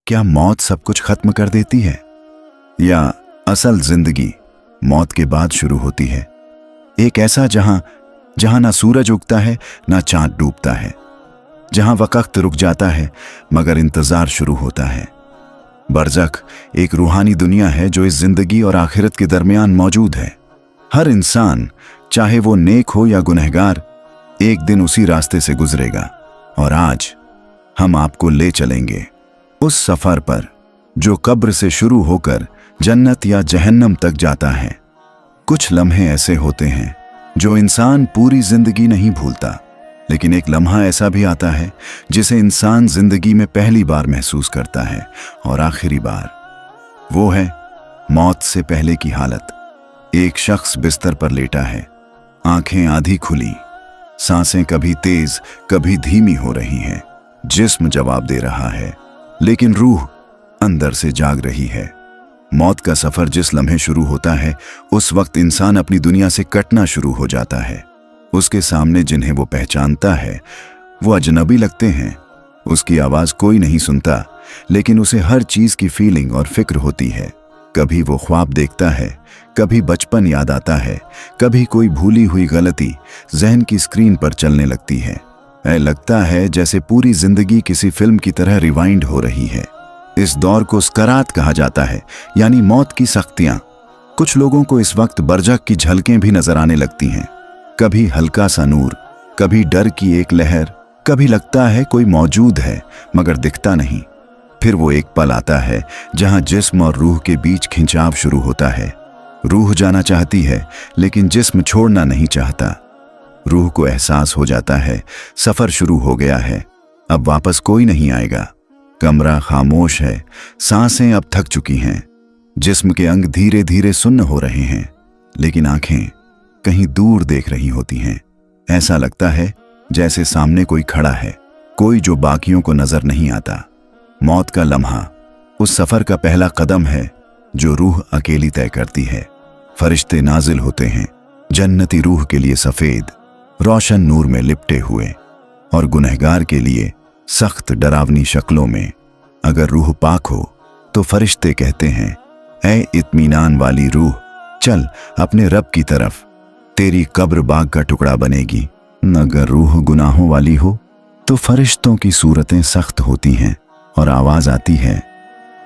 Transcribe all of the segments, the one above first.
क्या मौत सब कुछ खत्म कर देती है, या असल जिंदगी मौत के बाद शुरू होती है? एक ऐसा जहां ना सूरज उगता है ना चांद डूबता है, जहां वक्त रुक जाता है मगर इंतजार शुरू होता है। बरज़ख एक रूहानी दुनिया है जो इस जिंदगी और आखिरत के दरमियान मौजूद है। हर इंसान, चाहे वो नेक हो या गुनहगार, एक दिन उसी रास्ते से गुजरेगा। और आज हम आपको ले चलेंगे उस सफर पर जो कब्र से शुरू होकर जन्नत या जहन्नम तक जाता है। कुछ लम्हे ऐसे होते हैं जो इंसान पूरी जिंदगी नहीं भूलता, लेकिन एक लम्हा ऐसा भी आता है जिसे इंसान जिंदगी में पहली बार महसूस करता है और आखिरी बार। वो है मौत से पहले की हालत। एक शख्स बिस्तर पर लेटा है, आंखें आधी खुली, सांसें कभी तेज कभी धीमी हो रही हैं। जिस्म जवाब दे रहा है, लेकिन रूह अंदर से जाग रही है। मौत का सफर जिस लम्हे शुरू होता है, उस वक्त इंसान अपनी दुनिया से कटना शुरू हो जाता है। उसके सामने जिन्हें वो पहचानता है वो अजनबी लगते हैं। उसकी आवाज कोई नहीं सुनता, लेकिन उसे हर चीज की फीलिंग और फिक्र होती है। कभी वो ख्वाब देखता है, कभी बचपन याद आता है, कभी कोई भूली हुई गलती जहन की स्क्रीन पर चलने लगती है। लगता है जैसे पूरी जिंदगी किसी फिल्म की तरह रिवाइंड हो रही है। इस दौर को सकरात कहा जाता है, यानी मौत की सख्तियां। कुछ लोगों को इस वक्त बरज़ख की झलकें भी नजर आने लगती हैं। कभी हल्का सा नूर, कभी डर की एक लहर, कभी लगता है कोई मौजूद है मगर दिखता नहीं। फिर वो एक पल आता है जहां जिस्म और रूह के बीच खिंचाव शुरू होता है। रूह जाना चाहती है, लेकिन जिस्म छोड़ना नहीं चाहता। रूह को एहसास हो जाता है सफर शुरू हो गया है, अब वापस कोई नहीं आएगा। कमरा खामोश है, सांसें अब थक चुकी हैं, जिस्म के अंग धीरे धीरे सुन्न हो रहे हैं, लेकिन आंखें कहीं दूर देख रही होती हैं। ऐसा लगता है जैसे सामने कोई खड़ा है, कोई जो बाकियों को नजर नहीं आता। मौत का लम्हा उस सफर का पहला कदम है जो रूह अकेली तय करती है। फरिश्ते नाजिल होते हैं, जन्नती रूह के लिए सफेद रोशन नूर में लिपटे हुए, और गुनहगार के लिए सख्त डरावनी शक्लों में। अगर रूह पाक हो तो फरिश्ते कहते हैं, ऐ इत्मीनान वाली रूह, चल अपने रब की तरफ, तेरी कब्र बाग का टुकड़ा बनेगी। अगर रूह गुनाहों वाली हो तो फरिश्तों की सूरतें सख्त होती हैं और आवाज आती है,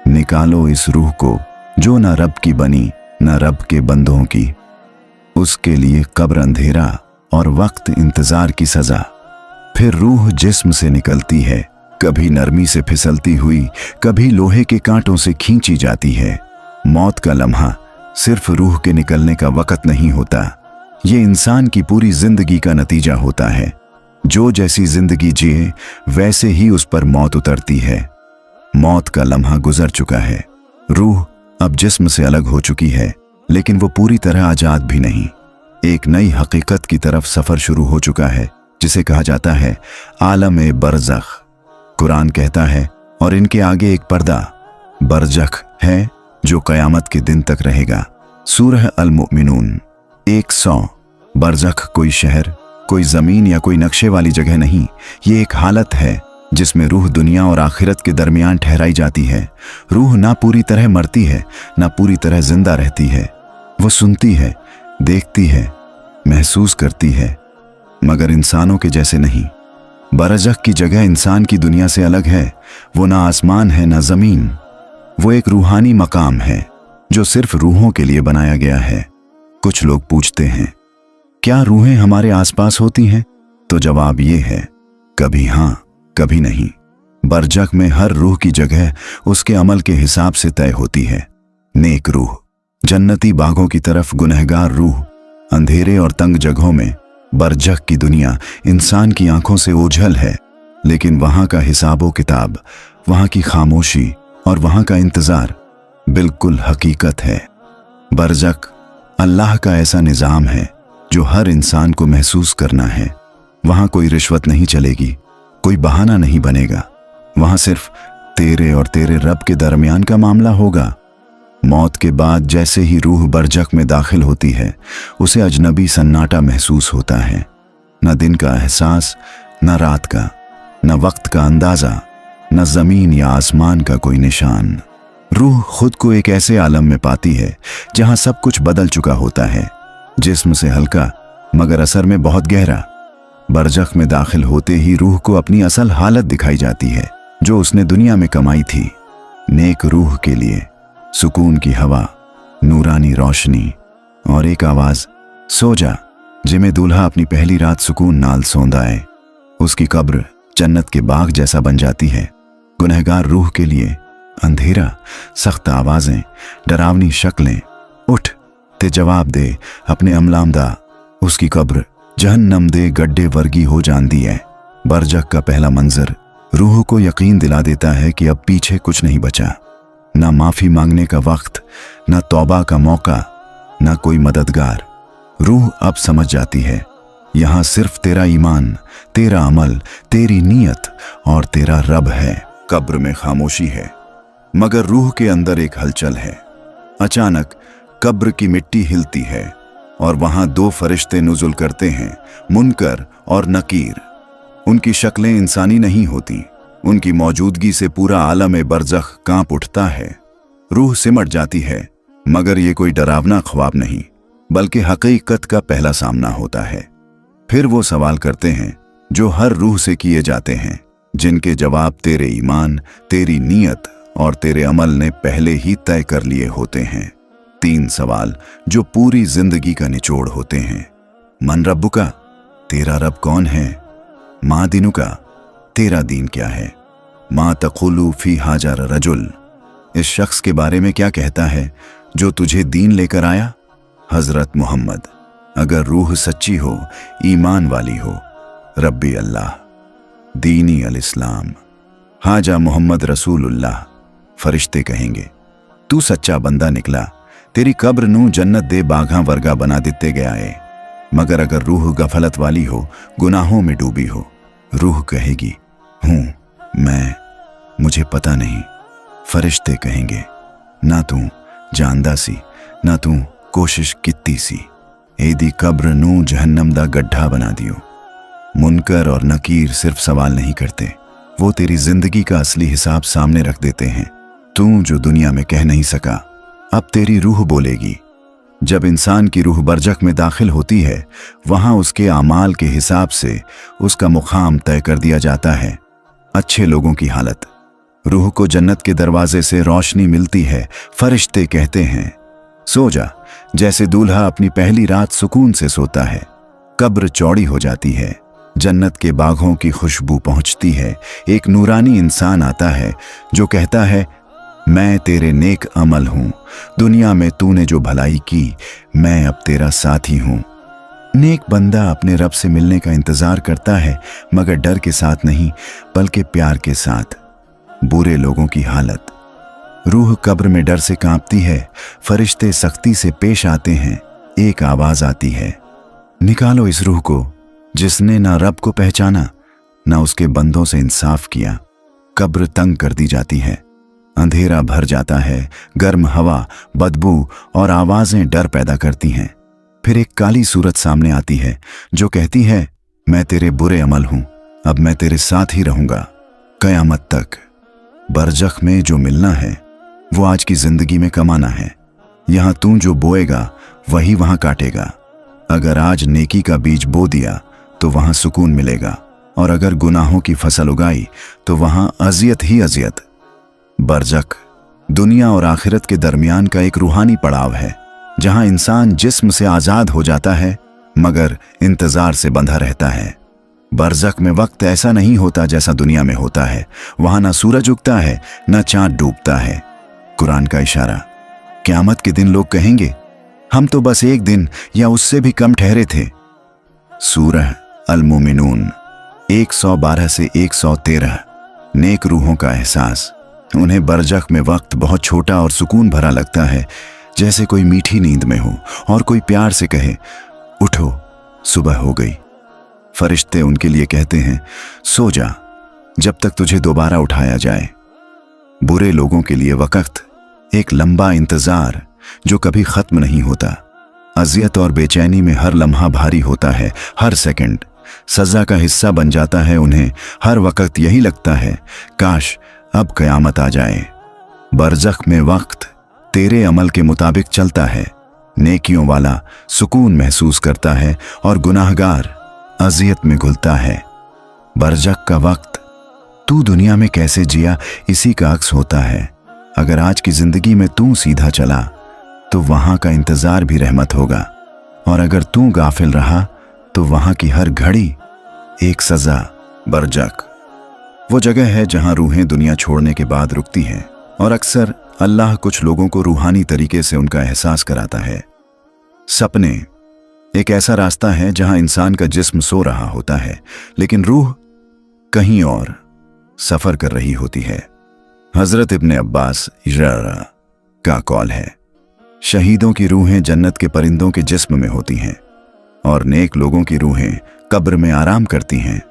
निकालो इस रूह को जो न रब की बनी न रब के बंदों की। उसके लिए कब्र अंधेरा और वक्त इंतजार की सजा। फिर रूह जिस्म से निकलती है, कभी नरमी से फिसलती हुई, कभी लोहे के कांटों से खींची जाती है। मौत का लम्हा सिर्फ रूह के निकलने का वक्त नहीं होता, ये इंसान की पूरी जिंदगी का नतीजा होता है। जो जैसी जिंदगी जिए वैसे ही उस पर मौत उतरती है। मौत का लम्हा गुजर चुका है, रूह अब जिस्म से अलग हो चुकी है, लेकिन वो पूरी तरह आजाद भी नहीं। एक नई हकीकत की तरफ सफर शुरू हो चुका है, जिसे कहा जाता है आलम बरज़ख। कुरान कहता है, और इनके आगे एक पर्दा बरज़ख है जो कयामत के दिन तक रहेगा। सूरह अल-मुमिनून 100। बरज़ख कोई शहर, कोई जमीन या कोई नक्शे वाली जगह नहीं, ये एक हालत है जिसमें रूह दुनिया और आखिरत के दरमियान ठहराई जाती है। रूह ना पूरी तरह मरती है ना पूरी तरह जिंदा रहती है। वो सुनती है, देखती है, महसूस करती है, मगर इंसानों के जैसे नहीं। बरज़ख की जगह इंसान की दुनिया से अलग है। वो ना आसमान है ना जमीन, वो एक रूहानी मकाम है जो सिर्फ रूहों के लिए बनाया गया है। कुछ लोग पूछते हैं, क्या रूहें हमारे आसपास होती हैं? तो जवाब ये है, कभी हां कभी नहीं। बरज़ख में हर रूह की जगह उसके अमल के हिसाब से तय होती है। नेक रूह जन्नती बागों की तरफ, गुनहगार रूह अंधेरे और तंग जगहों में। बरज़ख की दुनिया इंसान की आंखों से ओझल है, लेकिन वहां का हिसाबो किताब, वहां की खामोशी और वहां का इंतजार बिल्कुल हकीकत है। बरज़ख अल्लाह का ऐसा निज़ाम है जो हर इंसान को महसूस करना है। वहां कोई रिश्वत नहीं चलेगी, कोई बहाना नहीं बनेगा। वहां सिर्फ तेरे और तेरे रब के दरमियान का मामला होगा। मौत के बाद जैसे ही रूह बरज़ख में दाखिल होती है, उसे अजनबी सन्नाटा महसूस होता है। न दिन का एहसास, न रात का, न वक्त का अंदाजा। न जमीन या आसमान का कोई निशान। रूह खुद को एक ऐसे आलम में पाती है जहां सब कुछ बदल चुका होता है, जिस्म से हल्का मगर असर में बहुत गहरा। बरजख में दाखिल होते ही रूह को अपनी असल हालत दिखाई जाती है जो उसने दुनिया में कमाई थी। नेक रूह के लिए सुकून की हवा, नूरानी रोशनी और एक आवाज, सो जा, जिमें दूल्हा अपनी पहली रात सुकून नाल सौंदा है। उसकी कब्र जन्नत के बाग जैसा बन जाती है। गुनहगार रूह के लिए अंधेरा, सख्त आवाजें, डरावनी शक्लें, उठ ते जवाब दे अपने अमलामदा। उसकी कब्र जहन्नम दे गड्ढे वर्गी हो जाती है। बरजख का पहला मंजर रूह को यकीन दिला देता है कि अब पीछे कुछ नहीं बचा। ना माफी मांगने का वक्त, ना तौबा का मौका, ना कोई मददगार। रूह अब समझ जाती है, यहां सिर्फ तेरा ईमान, तेरा अमल, तेरी नीयत और तेरा रब है। कब्र में खामोशी है मगर रूह के अंदर एक हलचल है। अचानक कब्र की मिट्टी हिलती है और वहां दो फरिश्ते नुज़ुल करते हैं, मुनकर और नकीर। उनकी शक्लें इंसानी नहीं होती। उनकी मौजूदगी से पूरा आलम बरज़ख कांप उठता है। रूह सिमट जाती है मगर ये कोई डरावना ख्वाब नहीं बल्कि हकीकत का पहला सामना होता है। फिर वो सवाल करते हैं जो हर रूह से किए जाते हैं, जिनके जवाब तेरे ईमान, तेरी नीयत और तेरे अमल ने पहले ही तय कर लिए होते हैं। 3 सवाल जो पूरी जिंदगी का निचोड़ होते हैं। मन रब्बुका, तेरा रब कौन है? माँ दिनुका, तेरा दीन क्या है? माँ तक़ुलु फी हाजर रजुल, इस शख्स के बारे में क्या कहता है जो तुझे दीन लेकर आया? हजरत मोहम्मद, अगर रूह सच्ची हो, ईमान वाली हो, रब्बी अल्लाह, दीनी अल इस्लाम, हाजा मोहम्मद रसूलुल्लाह। फरिश्ते कहेंगे, तू सच्चा बंदा निकला, तेरी कब्र नू जन्नत दे बाघां वर्गा बना दिते गया है। मगर अगर रूह गफलत वाली हो, गुनाहों में डूबी हो, रूह कहेगी, मैं, मुझे पता नहीं। फरिश्ते कहेंगे, ना तू जानदा सी, ना तू कोशिश कित्ती सी, एदी कब्र नू जहन्नम दा गड्ढा बना दियो। मुनकर और नकीर सिर्फ सवाल नहीं करते, वो तेरी जिंदगी का असली हिसाब सामने रख देते हैं। तू जो दुनिया में कह नहीं सका, अब तेरी रूह बोलेगी। जब इंसान की रूह बरजख में दाखिल होती है, वहां उसके आमाल के हिसाब से उसका मुकाम तय कर दिया जाता है। अच्छे लोगों की हालत, रूह को जन्नत के दरवाजे से रोशनी मिलती है। फरिश्ते कहते हैं, सो जा, जैसे दूल्हा अपनी पहली रात सुकून से सोता है। कब्र चौड़ी हो जाती है, जन्नत के बागों की खुशबू पहुंचती है। एक नूरानी इंसान आता है जो कहता है, मैं तेरे नेक अमल हूं, दुनिया में तूने जो भलाई की, मैं अब तेरा साथी हूं। नेक बंदा अपने रब से मिलने का इंतजार करता है मगर डर के साथ नहीं बल्कि प्यार के साथ। बुरे लोगों की हालत, रूह कब्र में डर से कांपती है। फरिश्ते सख्ती से पेश आते हैं। एक आवाज आती है, निकालो इस रूह को जिसने ना रब को पहचाना ना उसके बंदों से इंसाफ किया। कब्र तंग कर दी जाती है, अंधेरा भर जाता है। गर्म हवा, बदबू और आवाजें डर पैदा करती हैं। फिर एक काली सूरत सामने आती है जो कहती है, मैं तेरे बुरे अमल हूं, अब मैं तेरे साथ ही रहूंगा कयामत तक। बरजख में जो मिलना है वो आज की जिंदगी में कमाना है। यहां तू जो बोएगा वही वहां काटेगा। अगर आज नेकी का बीज बो दिया तो वहां सुकून मिलेगा और अगर गुनाहों की फसल उगाई तो वहां अजियत ही अजियत। बरजख दुनिया और आखिरत के दरमियान का एक रूहानी पड़ाव है जहां इंसान जिस्म से आजाद हो जाता है मगर इंतजार से बंधा रहता है। बरजख में वक्त ऐसा नहीं होता जैसा दुनिया में होता है। वहां ना सूरज उगता है ना चांद डूबता है। कुरान का इशारा, क़यामत के दिन लोग कहेंगे, हम तो बस एक दिन या उससे भी कम ठहरे थे। सूरह अल मोमिनून 112 से 113। नेक रूहों का एहसास, उन्हें बरजख में वक्त बहुत छोटा और सुकून भरा लगता है, जैसे कोई मीठी नींद में हो और कोई प्यार से कहे, उठो सुबह हो गई। फरिश्ते उनके लिए कहते हैं, सो जा जब तक तुझे दोबारा उठाया जाए। बुरे लोगों के लिए वक्त एक लंबा इंतजार जो कभी खत्म नहीं होता। अजियत और बेचैनी में हर लम्हा भारी होता है, हर सेकंड सजा का हिस्सा बन जाता है उन्हें हर वक्त यही लगता है, काश अब कयामत आ जाए। बरज़ख में वक्त तेरे अमल के मुताबिक चलता है, नेकियों वाला सुकून महसूस करता है और गुनाहगार अज़ियत में घुलता है। बरज़ख का वक्त तू दुनिया में कैसे जिया इसी का अक्स होता है। अगर आज की जिंदगी में तू सीधा चला तो वहां का इंतजार भी रहमत होगा, और अगर तू गाफिल रहा तो वहां की हर घड़ी एक सजा। बरज़ख वो जगह है जहां रूहें दुनिया छोड़ने के बाद रुकती हैं, और अक्सर अल्लाह कुछ लोगों को रूहानी तरीके से उनका एहसास कराता है। सपने एक ऐसा रास्ता है जहां इंसान का जिस्म सो रहा होता है लेकिन रूह कहीं और सफर कर रही होती है। हजरत इब्ने अब्बास का कौल है, शहीदों की रूहें जन्नत के परिंदों के जिस्म में होती हैं और नेक लोगों की रूहें कब्र में आराम करती हैं।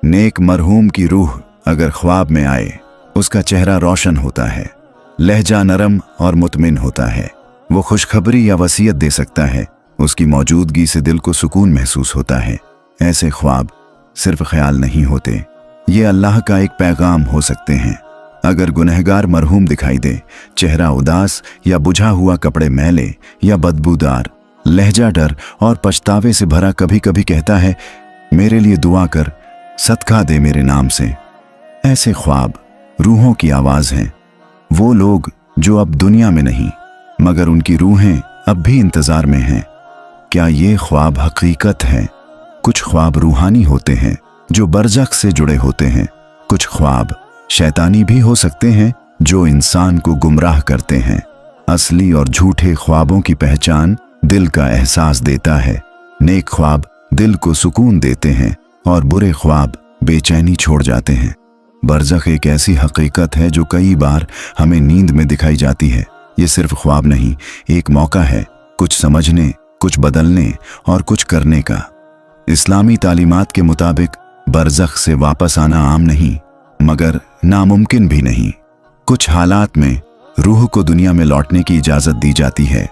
नेक मरहूम की रूह अगर ख्वाब में आए उसका चेहरा रोशन होता है, लहजा नरम और मुतमिन होता है। वो खुशखबरी या वसीयत दे सकता है, उसकी मौजूदगी से दिल को सुकून महसूस होता है। ऐसे ख्वाब सिर्फ ख्याल नहीं होते, ये अल्लाह का एक पैगाम हो सकते हैं। अगर गुनहगार मरहूम दिखाई दे, चेहरा उदास या बुझा हुआ, कपड़े मैले या बदबूदार, लहजा डर और पछतावे से भरा, कभी कभी कहता है मेरे लिए दुआ कर, सदका दे मेरे नाम से, ऐसे ख्वाब रूहों की आवाज हैं। वो लोग जो अब दुनिया में नहीं मगर उनकी रूहें अब भी इंतजार में हैं। क्या ये ख्वाब हकीकत है? कुछ ख्वाब रूहानी होते हैं जो बरज़ख से जुड़े होते हैं, कुछ ख्वाब शैतानी भी हो सकते हैं जो इंसान को गुमराह करते हैं। असली और झूठे ख्वाबों की पहचान दिल का एहसास देता है। नेक ख्वाब दिल को सुकून देते हैं और बुरे ख्वाब बेचैनी छोड़ जाते हैं। बरज़ख एक ऐसी हकीकत है जो कई बार हमें नींद में दिखाई जाती है। ये सिर्फ ख्वाब नहीं, एक मौका है कुछ समझने, कुछ बदलने और कुछ करने का। इस्लामी तालीमात के मुताबिक बरज़ख से वापस आना आम नहीं मगर नामुमकिन भी नहीं। कुछ हालात में रूह को दुनिया में लौटने की इजाज़त दी जाती है,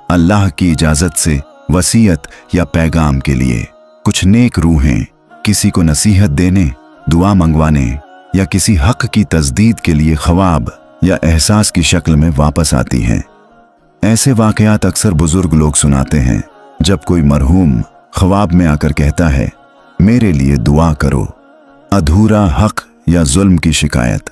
अल्लाह की इजाज़त से, वसीयत या पैगाम के लिए। कुछ नेक रूहें किसी को नसीहत देने, दुआ मंगवाने या किसी हक की तस्दीद के लिए ख्वाब या एहसास की शक्ल में वापस आती हैं। ऐसे वाक़यात अक्सर बुजुर्ग लोग सुनाते हैं, जब कोई मरहूम ख्वाब में आकर कहता है मेरे लिए दुआ करो। अधूरा हक या जुल्म की शिकायत।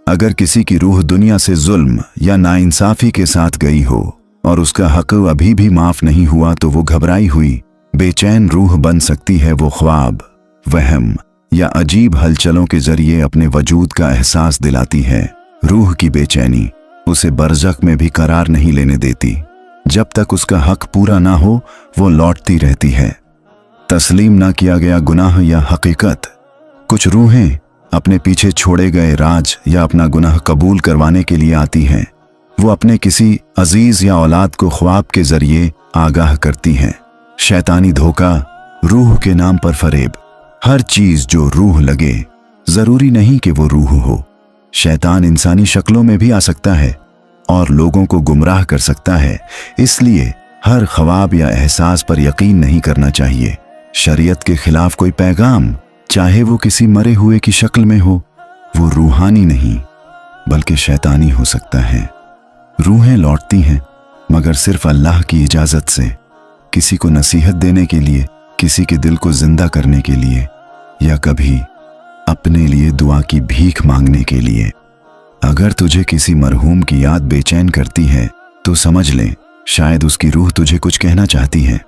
अगर किसी की रूह दुनिया से जुल्म या नाइंसाफी के साथ गई हो और उसका हक अभी भी माफ नहीं हुआ तो वो घबराई हुई, बेचैन रूह बन सकती है। वो ख्वाब, वहम या अजीब हलचलों के जरिए अपने वजूद का एहसास दिलाती है। रूह की बेचैनी उसे बरज़ख में भी करार नहीं लेने देती। जब तक उसका हक पूरा ना हो वो लौटती रहती है। तस्लीम ना किया गया गुनाह या हकीकत। कुछ रूहें अपने पीछे छोड़े गए राज या अपना गुनाह कबूल करवाने के लिए आती हैं। वो अपने किसी अजीज या औलाद को ख्वाब के जरिए आगाह करती हैं। शैतानी धोखा, रूह के नाम पर फरेब। हर चीज जो रूह लगे जरूरी नहीं कि वो रूह हो। शैतान इंसानी शक्लों में भी आ सकता है और लोगों को गुमराह कर सकता है। इसलिए हर ख्वाब या एहसास पर यकीन नहीं करना चाहिए। शरीयत के खिलाफ कोई पैगाम, चाहे वो किसी मरे हुए की शक्ल में हो, वो रूहानी नहीं बल्कि शैतानी हो सकता है। रूहें लौटती हैं मगर सिर्फ अल्लाह की इजाजत से, किसी को नसीहत देने के लिए, किसी के दिल को जिंदा करने के लिए या कभी अपने लिए दुआ की भीख मांगने के लिए। अगर तुझे किसी मरहूम की याद बेचैन करती है तो समझ ले शायद उसकी रूह तुझे कुछ कहना चाहती है।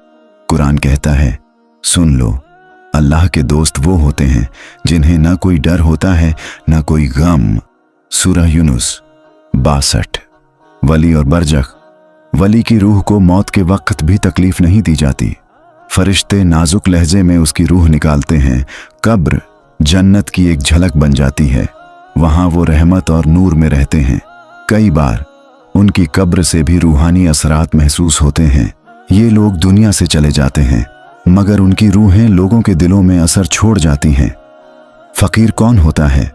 कुरान कहता है, सुन लो, अल्लाह के दोस्त वो होते हैं जिन्हें ना कोई डर होता है ना कोई गम। सूरह यूनुस 62। वली और बरज़ख। वली की रूह को मौत के वक्त भी तकलीफ नहीं दी जाती। फरिश्ते नाजुक लहजे में उसकी रूह निकालते हैं। कब्र जन्नत की एक झलक बन जाती है, वहां वो रहमत और नूर में रहते हैं। कई बार उनकी कब्र से भी रूहानी असरात महसूस होते हैं। ये लोग दुनिया से चले जाते हैं मगर उनकी रूहें लोगों के दिलों में असर छोड़ जाती हैं। फकीर कौन होता है?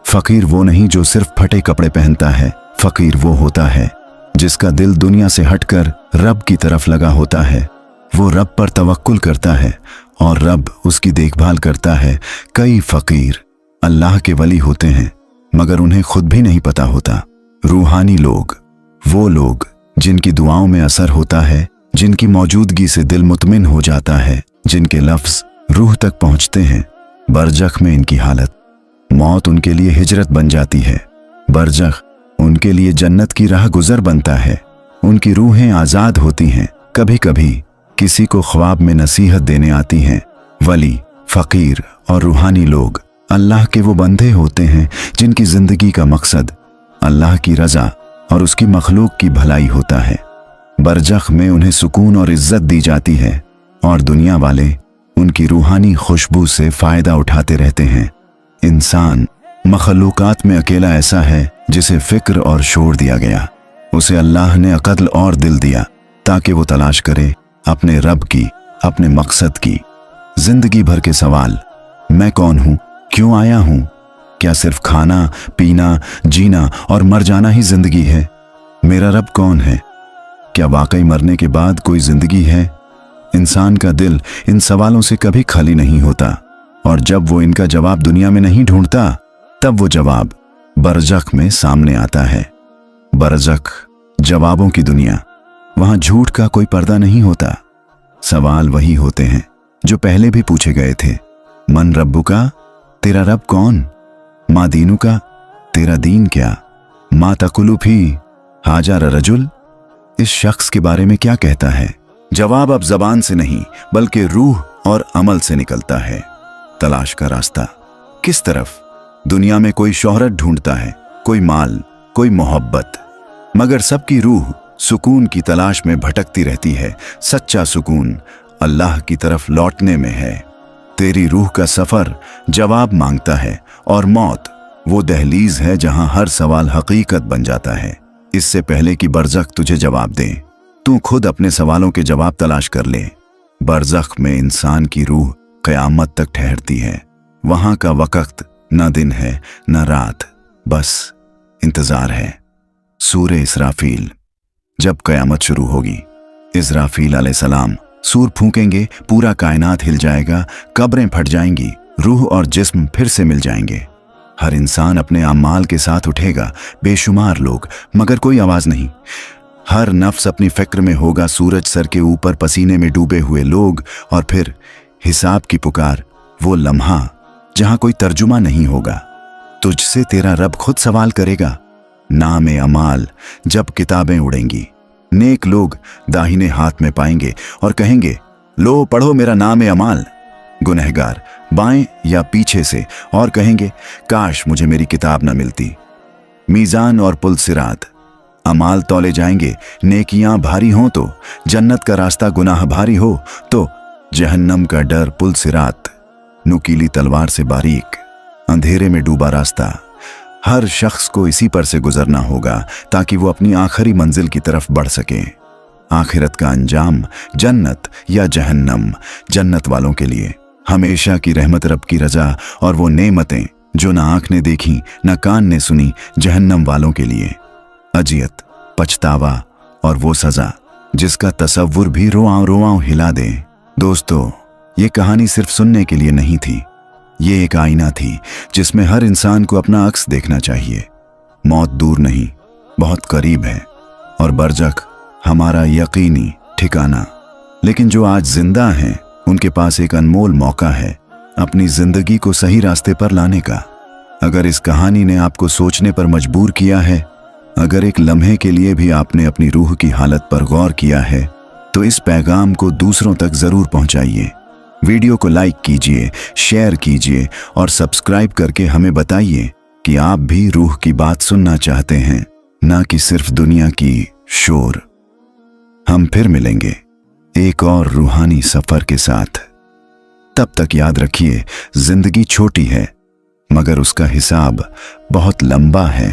फकीर वो नहीं जो सिर्फ फटे कपड़े पहनता है। फकीर वो होता है जिसका दिल दुनिया से हटकर रब की तरफ लगा होता है। वो रब पर तवक्कुल करता है और रब उसकी देखभाल करता है। कई फकीर अल्लाह के वली होते हैं मगर उन्हें खुद भी नहीं पता होता। रूहानी लोग, वो लोग जिनकी दुआओं में असर होता है, जिनकी मौजूदगी से दिल मुतमिन हो जाता है, जिनके लफ्ज रूह तक पहुंचते हैं। बरजख में इनकी हालत, मौत उनके लिए हिजरत बन जाती है। बरजख उनके लिए जन्नत की राह गुजर बनता है। उनकी रूहें आज़ाद होती हैं। कभी कभी किसी को ख्वाब में नसीहत देने आती हैं। वली, फ़कीर और रूहानी लोग अल्लाह के वो बंदे होते हैं जिनकी ज़िंदगी का मकसद अल्लाह की रज़ा और उसकी मखलूक की भलाई होता है। बरजख में उन्हें सुकून और इज्जत दी जाती है और दुनिया वाले उनकी रूहानी खुशबू से फ़ायदा उठाते रहते हैं। इंसान मखलूकात में अकेला ऐसा है जिसे फ़िक्र और शोर दिया गया। उसे अल्लाह ने अक़ल और दिल दिया ताकि वो तलाश करे अपने रब की, अपने मकसद की। जिंदगी भर के सवाल, मैं कौन हूँ, क्यों आया हूँ, क्या सिर्फ खाना पीना जीना और मर जाना ही जिंदगी है, मेरा रब कौन है, क्या वाकई मरने के बाद कोई जिंदगी है। इंसान का दिल इन सवालों से कभी खाली नहीं होता और जब वो इनका जवाब दुनिया में नहीं ढूंढता तब वो जवाब बरजख में सामने आता है। बरजख जवाबों की दुनिया, वहां झूठ का कोई पर्दा नहीं होता। सवाल वही होते हैं जो पहले भी पूछे गए थे। मन रब्बु का, तेरा रब कौन, माँ दीनु का, तेरा दीन क्या, माँ तकुलु फी हाजार रजुल, इस शख्स के बारे में क्या कहता है। जवाब अब जबान से नहीं बल्कि रूह और अमल से निकलता है। तलाश का रास्ता किस तरफ। दुनिया में कोई शोहरत ढूंढता है, कोई माल, कोई मोहब्बत, मगर सबकी रूह सुकून की तलाश में भटकती रहती है। सच्चा सुकून अल्लाह की तरफ लौटने में है। तेरी रूह का सफर जवाब मांगता है और मौत वो दहलीज है जहां हर सवाल हकीकत बन जाता है। इससे पहले कि बरज़ख तुझे जवाब दे, तू खुद अपने सवालों के जवाब तलाश कर ले। बरज़ख में इंसान की रूह क़यामत तक ठहरती है। वहां का वक़्त न दिन है न रात, बस इंतजार है। सूरे इसराफील, जब क़यामत शुरू होगी, इस्राफील अलैहिस्सलाम सूर फूंकेंगे, पूरा कायनात हिल जाएगा, कब्रें फट जाएंगी, रूह और जिस्म फिर से मिल जाएंगे। हर इंसान अपने अमाल के साथ उठेगा, बेशुमार लोग मगर कोई आवाज नहीं। हर नफ्स अपनी फिक्र में होगा, सूरज सर के ऊपर पसीने में डूबे हुए लोग, और फिर हिसाब की पुकार, वो लम्हा जहां कोई तर्जुमा नहीं होगा। तुझसे तेरा रब खुद सवाल करेगा। नामे अमाल, जब किताबें उड़ेंगी, नेक लोग दाहिने हाथ में पाएंगे और कहेंगे, लो पढ़ो मेरा नामे अमाल। गुनहगार बाएं या पीछे से और कहेंगे, काश मुझे मेरी किताब न मिलती। मीज़ान और पुल सिरात, अमाल तौले जाएंगे, नेकियां भारी हों तो, जन्नत का रास्ता गुनाह भारी हो तो, जहन्नम का डर पुल सिरात, नुकीली तलवार से बारीक, अंधेरे में डूबा रास्ता। हर शख्स को इसी पर से गुजरना होगा ताकि वो अपनी आखिरी मंजिल की तरफ बढ़ सके। आखिरत का अंजाम जन्नत या जहन्नम। जन्नत वालों के लिए हमेशा की रहमत रब की रजा और वो नेमतें जो ना आंख ने देखी ना कान ने सुनी। जहन्नम वालों के लिए अजियत, पछतावा और वो सजा जिसका तसव्वुर भी रोआं रोआं हिला दे। दोस्तों, ये कहानी सिर्फ सुनने के लिए नहीं थी, ये एक आईना थी जिसमें हर इंसान को अपना अक्स देखना चाहिए। मौत दूर नहीं, बहुत करीब है और बरज़ख हमारा यकीनी ठिकाना। लेकिन जो आज जिंदा हैं उनके पास एक अनमोल मौका है अपनी जिंदगी को सही रास्ते पर लाने का। अगर इस कहानी ने आपको सोचने पर मजबूर किया है, अगर एक लम्हे के लिए भी आपने अपनी रूह की हालत पर गौर किया है, तो इस पैगाम को दूसरों तक जरूर पहुंचाइए। वीडियो को लाइक कीजिए, शेयर कीजिए और सब्सक्राइब करके हमें बताइए कि आप भी रूह की बात सुनना चाहते हैं, ना कि सिर्फ दुनिया की शोर। हम फिर मिलेंगे एक और रूहानी सफर के साथ। तब तक याद रखिए, जिंदगी छोटी है मगर उसका हिसाब बहुत लंबा है।